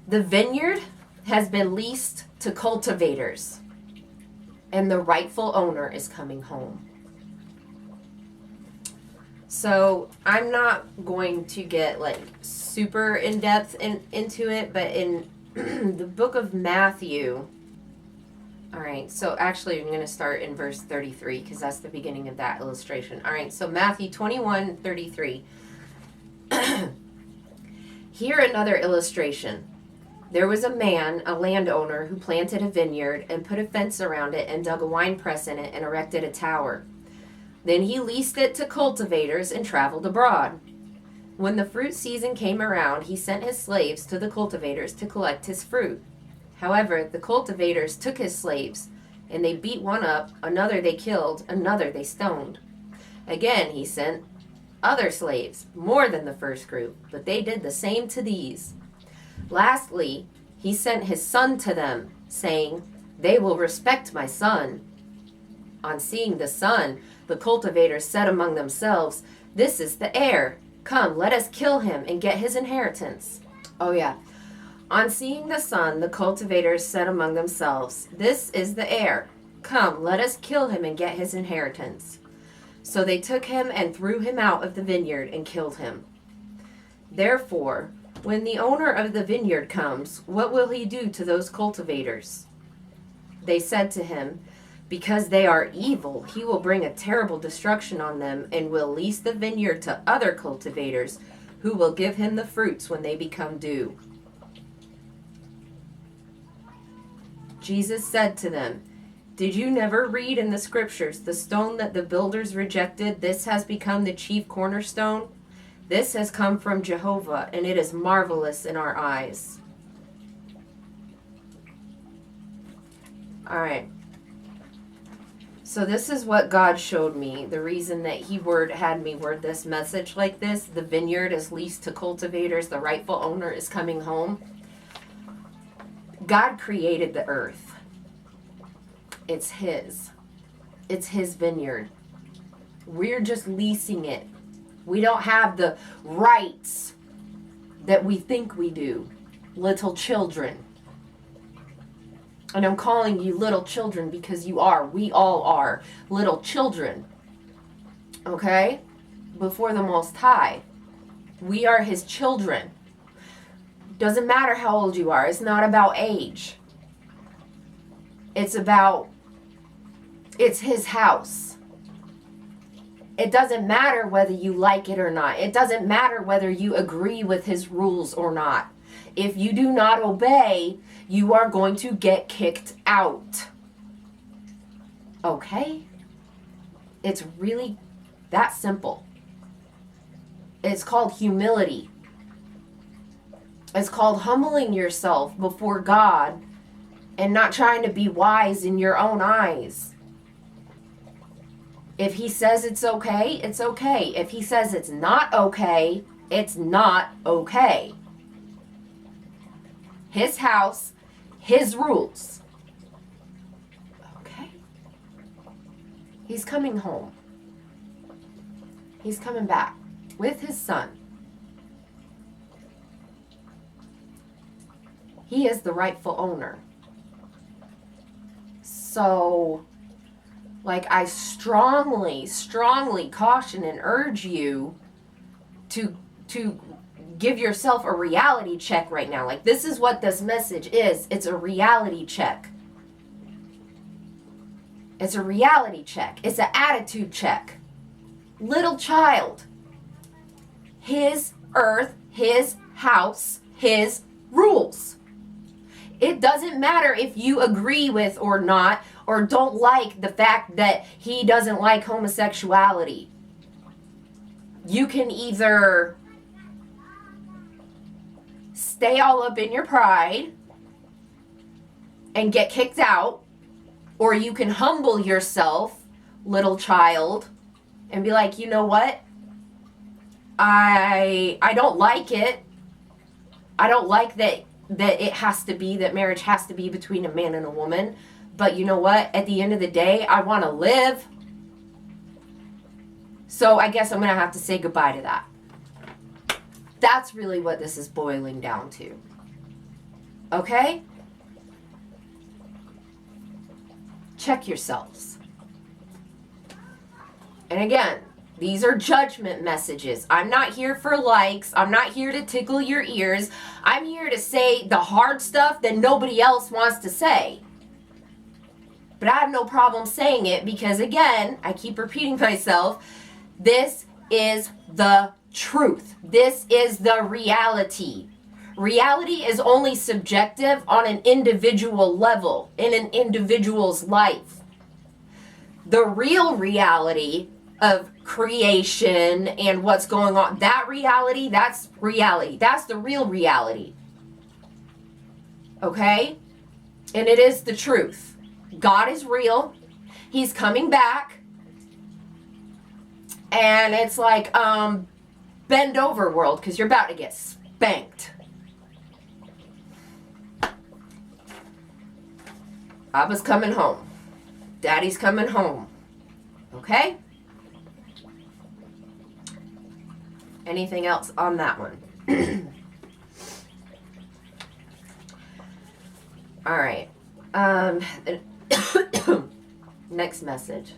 The vineyard has been leased to cultivators, and the rightful owner is coming home. So I'm not going to get like super in depth into it, but in the book of Matthew, all right, so actually I'm going to start in verse 33 because that's the beginning of that illustration. All right, so Matthew 21:33. Here another illustration. There was a man, a landowner, who planted a vineyard and put a fence around it and dug a wine press in it and erected a tower. Then he leased it to cultivators and traveled abroad. When the fruit season came around, he sent his slaves to the cultivators to collect his fruit. However, the cultivators took his slaves, and they beat one up, another they killed, another they stoned. Again, he sent other slaves, more than the first group, but they did the same to these. Lastly, he sent his son to them, saying, "They will respect my son." On seeing the son, the cultivators said among themselves, "This is the heir. Come, let us kill him and get his inheritance." Oh yeah. On seeing the son, the cultivators said among themselves, "This is the heir. Come, let us kill him and get his inheritance." So they took him and threw him out of the vineyard and killed him. Therefore, when the owner of the vineyard comes, what will he do to those cultivators? They said to him, "Because they are evil, he will bring a terrible destruction on them and will lease the vineyard to other cultivators who will give him the fruits when they become due." Jesus said to them, "Did you never read in the scriptures, the stone that the builders rejected, this has become the chief cornerstone? This has come from Jehovah, and it is marvelous in our eyes." All right. So this is what God showed me. The reason that he had me word this message like this: the vineyard is leased to cultivators, the rightful owner is coming home. God created the earth. It's his. It's his vineyard. We're just leasing it. We don't have the rights that we think we do. Little children. And I'm calling you little children because you are. We all are little children. Okay? Before the Most High. We are his children. Doesn't matter how old you are. It's not about age. It's his house. It doesn't matter whether you like it or not. It doesn't matter whether you agree with his rules or not. If you do not obey, you are going to get kicked out. Okay? It's really that simple. It's called humility. It's called humbling yourself before God and not trying to be wise in your own eyes. If he says it's okay, it's okay. If he says it's not okay, it's not okay. His house, his rules. Okay? He's coming home. He's coming back with his son. He is the rightful owner. So, like, I strongly, strongly caution and urge you to give yourself a reality check right now. Like, this is what this message is. It's a reality check. It's a reality check. It's an attitude check. Little child. His earth, his house, his rules. It doesn't matter if you agree with or not, or don't like the fact that he doesn't like homosexuality. You can either stay all up in your pride and get kicked out, or you can humble yourself, little child, and be like, you know what? I don't like it. I don't like that it has to be, that marriage has to be between a man and a woman. But you know what? At the end of the day, I want to live. So I guess I'm going to have to say goodbye to that. That's really what this is boiling down to. Okay? Check yourselves. And again, these are judgment messages. I'm not here for likes. I'm not here to tickle your ears. I'm here to say the hard stuff that nobody else wants to say. But I have no problem saying it because, again, I keep repeating myself. This is the truth. This is the reality. Reality is only subjective on an individual level in an individual's life. The real reality of creation and what's going on, that reality, that's reality. That's the real reality. Okay? And it is the truth. God is real. He's coming back. And it's like, bend over, world, because you're about to get spanked. Abba's coming home. Daddy's coming home. Okay? Anything else on that one? All right. Next message.